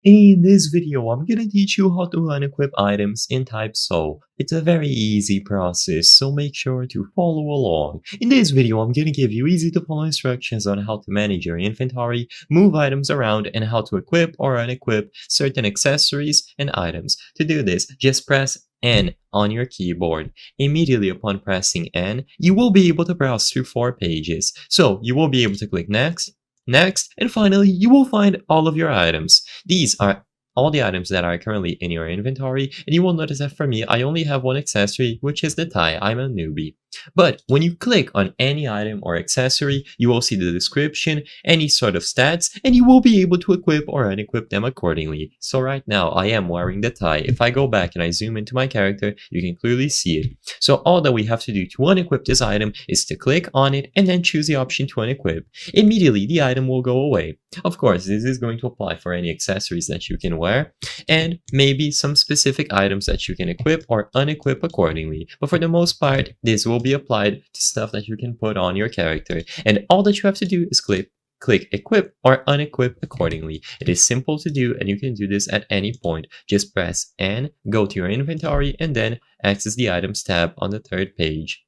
In this video, I'm gonna teach you how to unequip items in Type Soul. It's a very easy process, so make sure to follow along. In this video, I'm gonna give you easy to follow instructions on how to manage your inventory, move items around, and how to equip or unequip certain accessories and items. To do this, just press N on your keyboard. Immediately upon pressing N, you will be able to browse through 4 pages. So you will be able to click Next, and finally, you will find all of your items. These are all the items that are currently in your inventory, and you will notice that for me, I only have one accessory, which is the tie. I'm a newbie. But when you click on any item or accessory, you will see the description, any sort of stats, and you will be able to equip or unequip them accordingly. So right now, I am wearing the tie. If I go back and I zoom into my character, you can clearly see it. So all that we have to do to unequip this item is to click on it and then choose the option to unequip. Immediately, the item will go away. Of course, this is going to apply for any accessories that you can wear, and maybe some specific items that you can equip or unequip accordingly. But for the most part, this will be applied to stuff that you can put on your character. And all that you have to do is click equip or unequip accordingly. It is simple to do, and you can do this at any point. Just press N, go to your inventory, and then access the items tab on the 3rd page.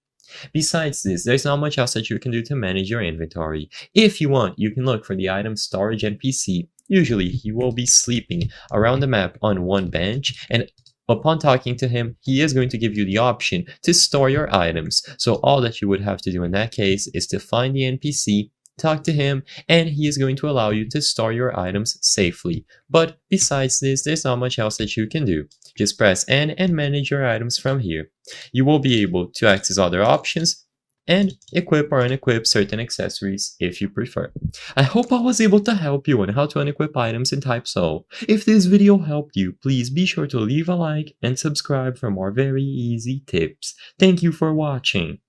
Besides this, there's not much else that you can do to manage your inventory. If you want, you can look for the item storage NPC. Usually, he will be sleeping around the map on one bench, and upon talking to him, he is going to give you the option to store your items. So all that you would have to do in that case is to find the NPC, talk to him, and he is going to allow you to store your items safely. But besides this, there's not much else that you can do. Just press N and manage your items from here. You will be able to access other options and equip or unequip certain accessories if you prefer. I hope I was able to help you on how to unequip items in Type Soul. If this video helped you, please be sure to leave a like and subscribe for more very easy tips. Thank you for watching.